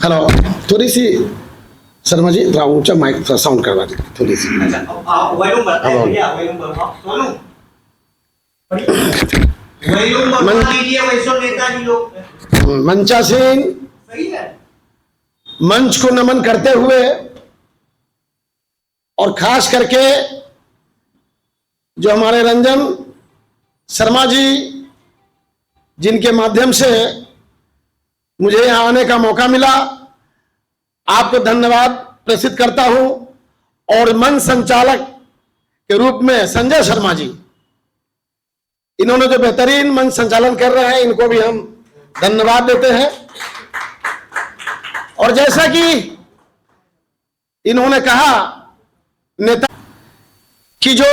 Hello, थोड़ी सी शर्मा जी थोड़ा ऊंचा माइक थोड़ा साउंड करवा दीजिए थोड़ी सी। वॉल्यूम बढ़ा दीजिए, वॉल्यूम बढ़ाओ सोनू, वॉल्यूम बढ़ा दीजिए। वैसे नेताजी लोग मंचासीन सही है, मंच को नमन करते हुए और खास करके जो हमारे रंजन शर्मा जी जिनके माध्यम से मुझे यहां आने का मौका मिला, आपको धन्यवाद प्रेषित करता हूं। और मंच संचालक के रूप में संजय शर्मा जी, इन्होंने जो बेहतरीन मंच संचालन कर रहे हैं, इनको भी हम धन्यवाद देते हैं। और जैसा कि इन्होंने कहा, नेता की जो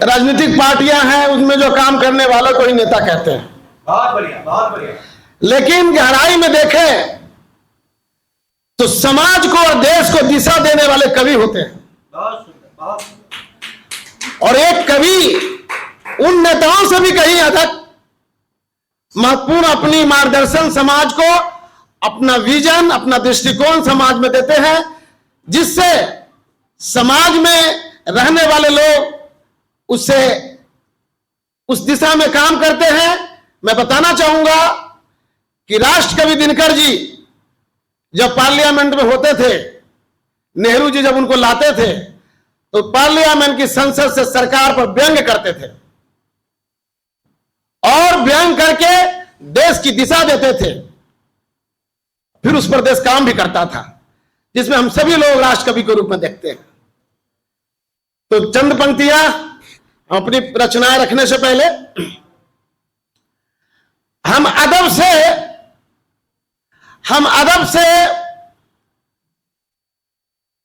राजनीतिक पार्टियां हैं उनमें जो काम करने वालों को ही नेता कहते हैं। बहुत बढ़िया, बहुत बढ़िया। लेकिन गहराई में देखें तो समाज को और देश को दिशा देने वाले कवि होते हैं। बहुत सुंदर, बहुत सुंदर। और एक कवि उन नेताओं से भी कहीं अधिक महत्वपूर्ण अपनी मार्गदर्शन समाज को, अपना विजन, अपना दृष्टिकोण समाज में देते हैं, जिससे समाज में रहने वाले लोग उससे उस दिशा में काम करते हैं। मैं बताना चाहूंगा कि राष्ट्रकवि दिनकर जी जब पार्लियामेंट में होते थे, नेहरू जी जब उनको लाते थे, तो पार्लियामेंट की संसद से सरकार पर व्यंग्य करते थे और व्यंग्य करके देश की दिशा देते थे। फिर उस पर देश काम भी करता था, जिसमें हम सभी लोग राष्ट्रकवि के रूप में देखते हैं। तो चंद पंक्तियां अपनी रचनाएं रखने से पहले हम अदब से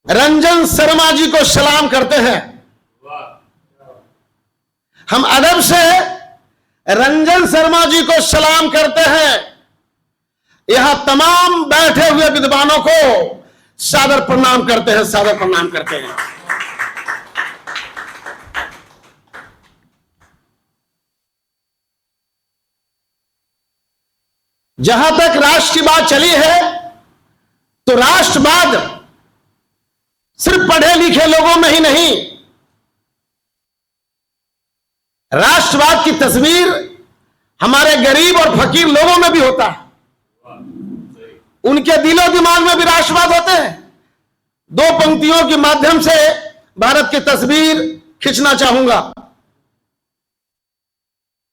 रंजन शर्मा जी को सलाम करते हैं। हम अदब से रंजन शर्मा जी को सलाम करते हैं। यहां तमाम बैठे हुए विद्वानों को सादर प्रणाम करते हैं, सादर प्रणाम करते हैं। जहां तक राष्ट्र की बात चली है, तो राष्ट्रवाद सिर्फ पढ़े लिखे लोगों में ही नहीं, राष्ट्रवाद की तस्वीर हमारे गरीब और फकीर लोगों में भी होता है। उनके दिलो दिमाग में भी राष्ट्रवाद होते हैं। दो पंक्तियों के माध्यम से भारत की तस्वीर खींचना चाहूंगा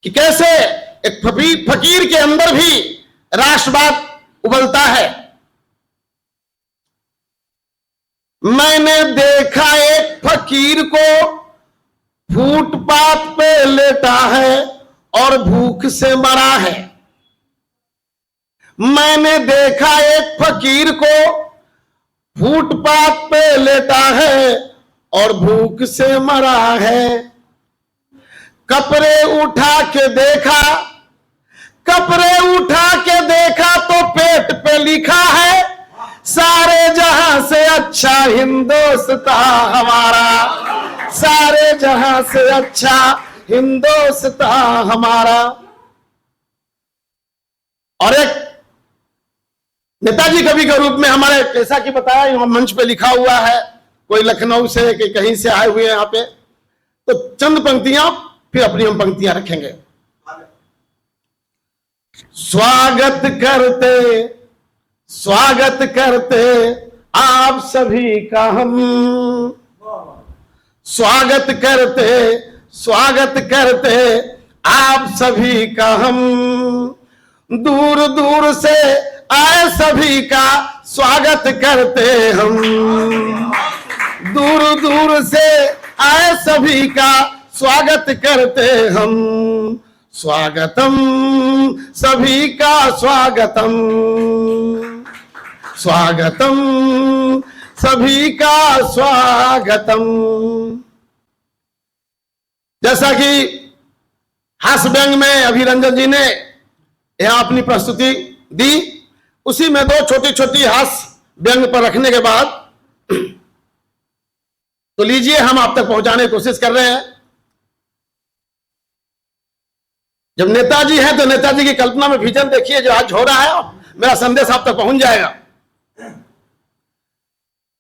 कि कैसे एक फकीर के अंदर भी राष्ट्रवाद उबलता है। मैंने देखा एक फकीर को फुटपाथ पे लेटा है और भूख से मरा है। मैंने देखा एक फकीर को फुटपाथ पे लेटा है और भूख से मरा है। कपड़े उठा के देखा, कपड़े उठा के देखा तो पेट पे लिखा है, सारे जहां से अच्छा हिंदुस्तान हमारा, सारे जहां से अच्छा हिंदुस्तान हमारा। और एक नेताजी कवि के रूप में हमारे, जैसा कि बताया यहाँ मंच पे लिखा हुआ है, कोई लखनऊ से कि कहीं से आए हुए हैं यहाँ पे, तो चंद पंक्तियां फिर अपनी हम पंक्तियां रखेंगे। स्वागत करते आप सभी का हम, स्वागत करते आप सभी का हम, दूर दूर से आए सभी का स्वागत करते हम, दूर दूर से आए सभी का स्वागत करते हम। स्वागतम सभी का स्वागतम, स्वागतम सभी का स्वागतम। जैसा कि हास्य व्यंग में अभिरंजन जी ने यहां अपनी प्रस्तुति दी, उसी में दो छोटी छोटी हास्य व्यंग पर रखने के बाद तो लीजिए हम आप तक पहुंचाने की कोशिश कर रहे हैं। जब नेताजी हैं तो नेताजी की कल्पना में विजन देखिए जो आज हो रहा है, मेरा संदेश आप तक पहुंच जाएगा।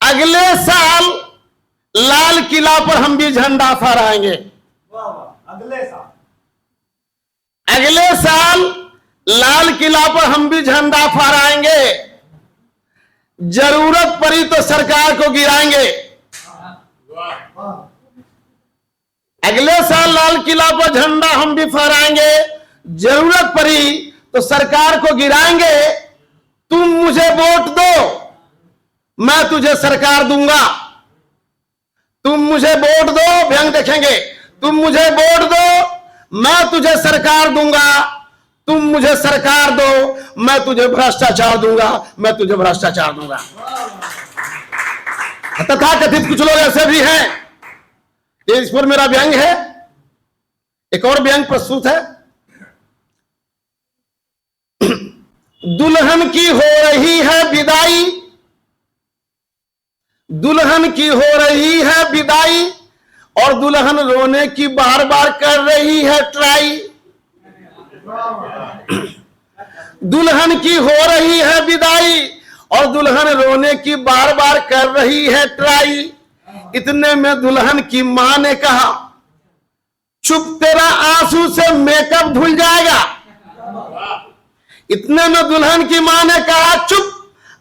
अगले साल लाल किला पर हम भी झंडा फहराएंगे। अगले साल लाल किला पर हम भी झंडा फहराएंगे। जरूरत पड़ी तो सरकार को गिराएंगे। अगले साल लाल किला पर झंडा हम भी फहराएंगे। जरूरत पड़ी तो सरकार को गिराएंगे। तुम मुझे वोट दो, मैं तुझे सरकार दूंगा। तुम मुझे वोट दो, व्यंग देखेंगे। तुम मुझे वोट दो, मैं तुझे सरकार दूंगा। तुम मुझे सरकार दो, मैं तुझे भ्रष्टाचार दूंगा। मैं तुझे भ्रष्टाचार दूंगा। तथा कथित कुछ लोग ऐसे भी हैं। ये इस पर मेरा व्यंग है। एक और व्यंग प्रस्तुत है। दुल्हन की हो रही है विदाई, दुल्हन की हो रही है विदाई, और दुल्हन रोने की बार बार कर रही है ट्राई। दुल्हन की हो रही है विदाई और दुल्हन रोने की बार बार कर रही है ट्राई। इतने में दुल्हन की मां ने कहा, चुप, तेरा आंसू से मेकअप धुल जाएगा। इतने में दुल्हन की मां ने कहा, चुप,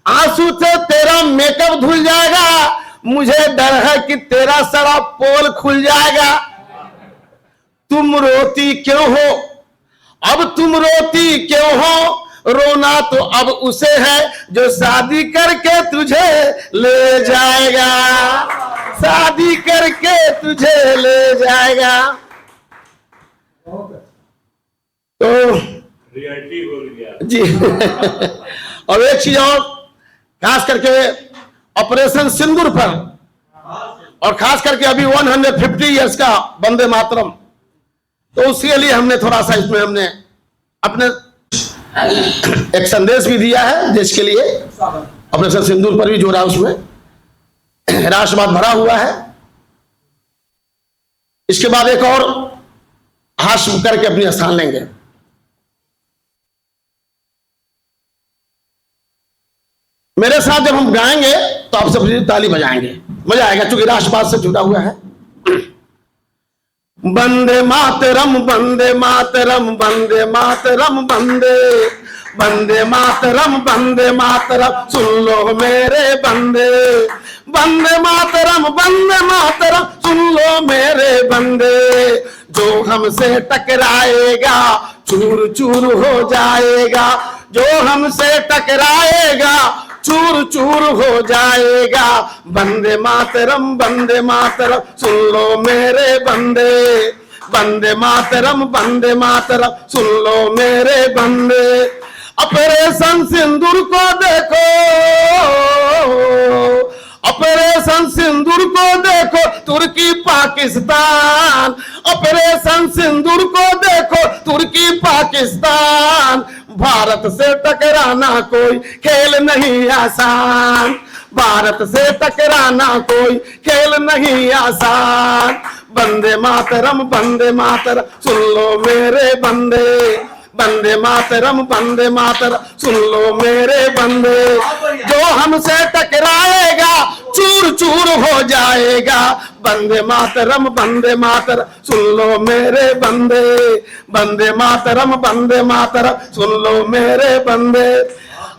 आंसू से तेरा मेकअप धुल जाएगा। मुझे डर है कि तेरा सारा पोल खुल जाएगा। तुम रोती क्यों हो? अब तुम रोती क्यों हो? रोना तो अब उसे है जो शादी करके तुझे ले जाएगा। शादी करके तुझे ले जाएगा। तो रियलिटी बोल गया जी। और एक चीज और, खास करके ऑपरेशन सिंदूर पर, और खास करके अभी 150 इयर्स का वंदे मातरम, तो उसके लिए हमने थोड़ा सा इसमें हमने अपने एक संदेश भी दिया है देश के लिए। ऑपरेशन सिंदूर पर भी जोड़ा, उसमें राष्ट्रवाद भरा हुआ है। इसके बाद एक और हास्य करके अपनी स्थान लेंगे। मेरे साथ जब हम गाएंगे तो आप सब ताली बजाएंगे, मजा आएगा, क्योंकि राष्ट्रवाद से जुड़ा हुआ है। वंदे मातरम, वंदे मातरम, वंदे मातरम, वंदे वंदे मातरम, वंदे मातरम, सुन लो मेरे बंदे। वंदे मातरम, वंदे मातरम, सुन लो मेरे बंदे। जो हमसे टकराएगा चूर चूर हो जाएगा। जो हमसे टकराएगा चूर चूर हो जाएगा। वंदे मातरम, वंदे मातरम, सुन लो मेरे बंदे। वंदे मातरम, वंदे मातरम, सुन लो मेरे बंदे। ऑपरेशन सिंदूर को देखो, ऑपरेशन सिंदूर को देखो, तुर्की पाकिस्तान। ऑपरेशन सिंदूर को देखो, तुर्की पाकिस्तान। भारत से टकराना कोई खेल नहीं आसान। भारत से टकराना कोई खेल नहीं आसान। वंदे मातरम, वंदे मातरम, सुन लो मेरे बंदे। वंदे मातरम, वंदे मातरम, सुन लो मेरे बंदे। जो हमसे टकराएगा चूर चूर हो जाएगा। वंदे मातरम, वंदे मातरम, सुन लो मेरे बंदे। वंदे मातरम, वंदे मातरम, सुन लो मेरे बंदे।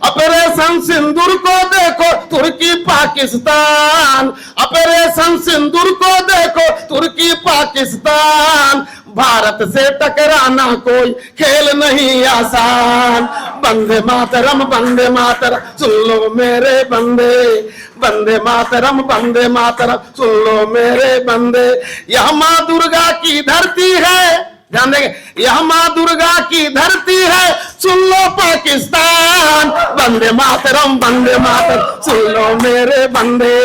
ऑपरेशन सिंदूर को देखो, तुर्की पाकिस्तान। ऑपरेशन सिंदूर को देखो, तुर्की पाकिस्तान। भारत से टकराना कोई खेल नहीं आसान। वंदे मातरम, वंदे मातरम, सुन लो मेरे बंदे। वंदे मातरम, वंदे मातरम, सुन लो मेरे बंदे। यह माँ दुर्गा की धरती है, ध्यान देंगे, यह माँ दुर्गा की धरती है, सुन लो पाकिस्तान। वंदे मातरम, वंदे मातरम, सुन लो मेरे बंदे।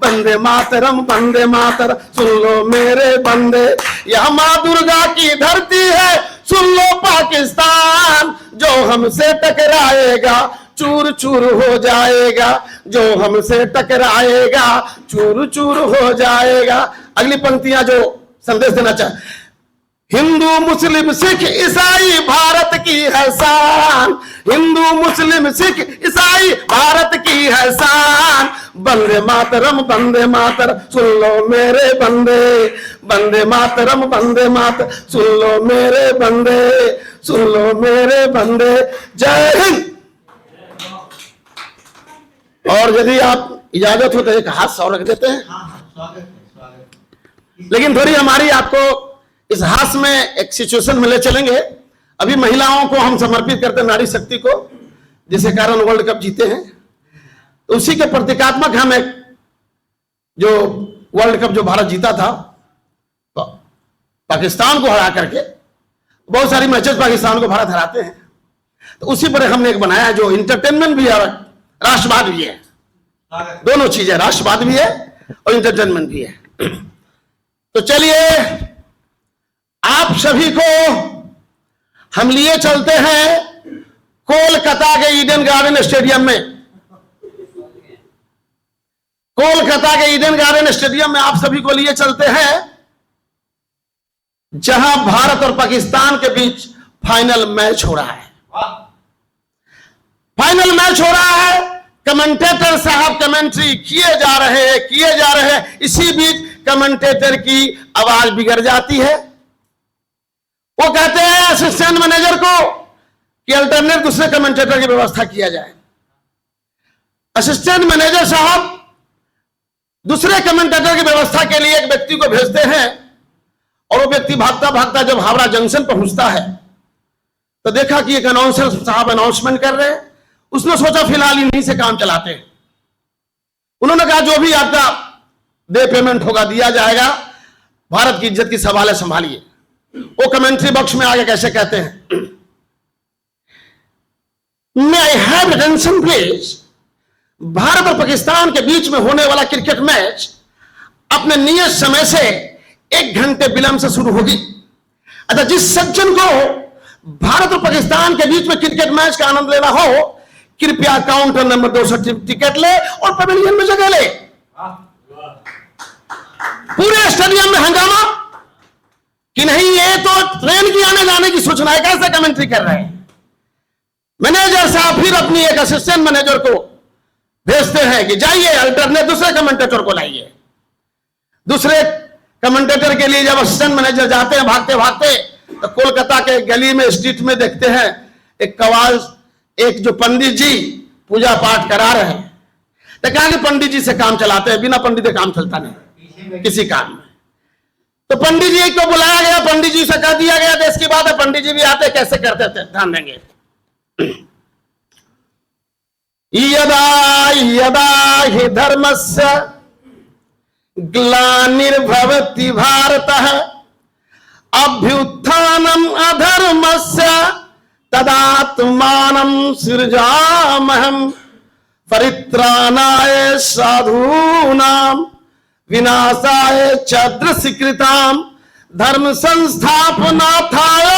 वंदे मातरम, वंदे मातरम, सुन लो मेरे बंदे। यह माँ दुर्गा की धरती है, सुन लो पाकिस्तान। जो हमसे टकराएगा चूर चूर हो जाएगा। जो हमसे टकराएगा चूर चूर हो जाएगा। अगली पंक्तियां जो संदेश देना चाहे, हिंदू मुस्लिम सिख ईसाई भारत की है शान। हिंदू मुस्लिम सिख ईसाई भारत की है शान। वंदे मातरम वंदे मातर, सुन लो मेरे बंदे, वंदे मातरम वंदे मातर, सुन लो मेरे बंदे, सुन लो मेरे बंदे। जय हिंद। और यदि आप इजाजत हो तो एक हाथ सौ रख देते हैं। स्वागत है, स्वागत। लेकिन थोड़ी हमारी आपको इस हाथ में एक सिचुएशन में ले चलेंगे। अभी महिलाओं को हम समर्पित करते हैं, नारी शक्ति को, जिसके कारण वर्ल्ड कप जीते हैं। तो उसी के प्रतीकात्मक हम एक जो वर्ल्ड कप जो भारत जीता था, तो पाकिस्तान को हरा करके, बहुत सारी मैचेस पाकिस्तान को भारत हराते हैं, तो उसी पर हमने एक बनाया जो इंटरटेनमेंट भी है और राष्ट्रवाद भी है। स्वागत। दोनों चीजें, राष्ट्रवाद भी है और इंटरटेनमेंट भी है। तो चलिए आप सभी को हम लिए चलते हैं कोलकाता के ईडन गार्डन स्टेडियम में। कोलकाता के ईडन गार्डन स्टेडियम में आप सभी को लिए चलते हैं, जहां भारत और पाकिस्तान के बीच फाइनल मैच हो रहा है। वाह। फाइनल मैच हो रहा है, कमेंटेटर साहब कमेंट्री किए जा रहे हैं। इसी बीच कमेंटेटर की आवाज बिगड़ जाती है। वो कहते हैं असिस्टेंट मैनेजर को कि अल्टरनेट दूसरे कमेंटेटर की व्यवस्था किया जाए। असिस्टेंट मैनेजर साहब दूसरे कमेंटेटर की व्यवस्था के लिए एक व्यक्ति को भेजते हैं, और वो व्यक्ति भागता भागता जब हावड़ा जंक्शन पहुंचता है तो देखा कि एक अनाउंसर साहब अनाउंसमेंट कर रहे हैं। उसने सोचा फिलहाल इन्हीं से काम चलाते हैं। उन्होंने कहा जो भी आपका दे पेमेंट होगा दिया जाएगा, भारत की इज्जत की सवाल है, संभालिए। वो कमेंट्री बॉक्स में आगे कैसे कहते हैं, may I have attention please. Bharat और पाकिस्तान के बीच में होने वाला क्रिकेट मैच अपने नियत समय से 1 घंटे विलंब से शुरू होगी। अच्छा, जिस सज्जन को भारत और पाकिस्तान के बीच में क्रिकेट मैच का आनंद लेना हो, कृपया काउंटर नंबर 200 टिकट ले और पवेलियन में जगह ले। पूरे स्टेडियम में हंगामा कि नहीं, ये तो ट्रेन की आने जाने की सूचना है, कैसे कमेंट्री कर रहे हैं। मैनेजर साहब फिर अपनी एक असिस्टेंट मैनेजर को भेजते हैं कि जाइए अल्टरनेट दूसरे कमेंटेटर को लाइए। दूसरे कमेंटेटर के लिए जब असिस्टेंट मैनेजर जाते हैं भागते भागते, तो कोलकाता के गली में स्ट्रीट में देखते हैं एक कवाल, एक जो पंडित जी पूजा पाठ करा रहे हैं। तो कहा कि पंडित जी से काम चलाते हैं, बिना पंडित के काम चलता नहीं किसी काम में। तो पंडित जी को बुलाया गया, पंडित जी से कह दिया गया देश की बात है, पंडित जी भी आते, कैसे करते थे ध्यान देंगे। यदा यदा हि धर्मस्य ग्लानिर्भवति भारतः अभ्युत्थानम् अधर्मस्य तदात्मानं सृजामहम् परित्राणाय साधूनां विनाशाय च दुष्कृतां धर्म संस्थापनार्थाय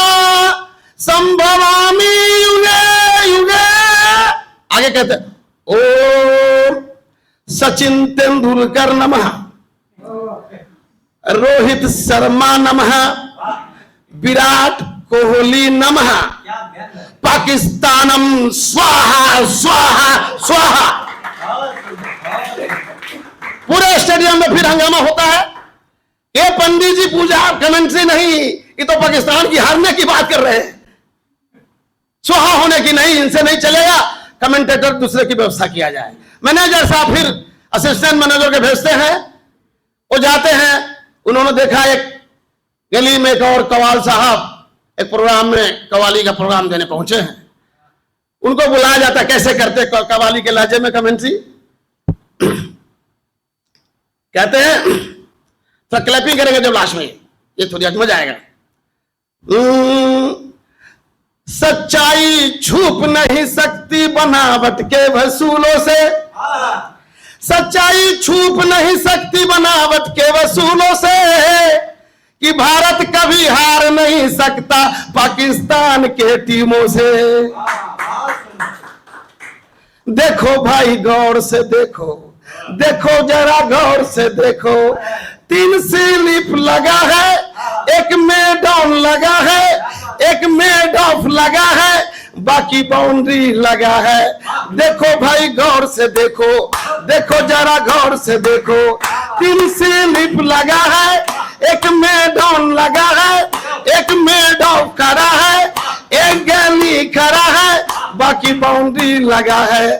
संभवामि युगे युगे। आगे कहते ओम सचिन तेंदुलकर नमः, रोहित शर्मा नमः, विराट कोहली नमः, पाकिस्तानम स्वाहा स्वाहा स्वाहा। पूरे स्टेडियम में फिर हंगामा होता है। ये पंडित जी पूजा कमेंट्री नहीं, ये तो पाकिस्तान की हारने की बात कर रहे हैं, स्वाहा होने की नहीं, इनसे नहीं चलेगा, कमेंटेटर दूसरे की व्यवस्था किया जाए। मैनेजर साहब फिर असिस्टेंट मैनेजर के भेजते हैं, वो जाते हैं। उन्होंने देखा एक गली में एक और कवाल साहब एक प्रोग्राम में कवाली का प्रोग्राम देने पहुंचे हैं। उनको बुलाया जाता है, कैसे करते कवाली के लहजे में कमेंट्री। कहते हैं तो क्लैपिंग करेंगे जब लास्ट में, ये थोड़ी मजा आएगा। सच्चाई छुप नहीं सकती बनावट के वसूलों से, सच्चाई छुप नहीं सकती बनावट के वसूलों से, कि भारत कभी हार नहीं सकता पाकिस्तान के टीमों से। देखो भाई गौर से देखो, देखो जरा गौर से देखो, 3 स्लिप लगा है, एक में डाउन लगा है, एक में ऑफ लगा है, बाकी बाउंड्री लगा है। देखो भाई गौर से देखो, देखो जरा गौर से देखो, 3 स्लिप लगा है, एक में डाउन लगा है, एक में डाउन करा है, एक गली खड़ा है, बाकी बाउंड्री लगा है।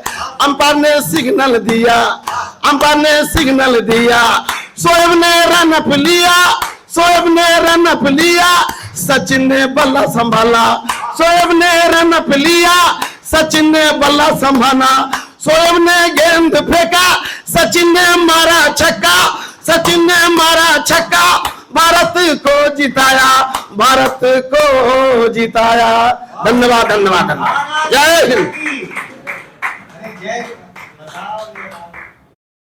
अंपायर ने सिग्नल दिया, अंपायर ने सिग्नल दिया, शोएब ने रन अप लिया, शोएब ने रन अप लिया, सचिन ने बल्ला संभाला, शोएब ने रन अप लिया, सचिन ने बल्ला संभाला, शोएब ने गेंद फेंका, सचिन ने मारा छक्का, सचिन ने मारा छक्का, भारत को जिताया, भारत को जिताया। धन्यवाद धन्यवाद धन्यवाद। जय हिंद। जय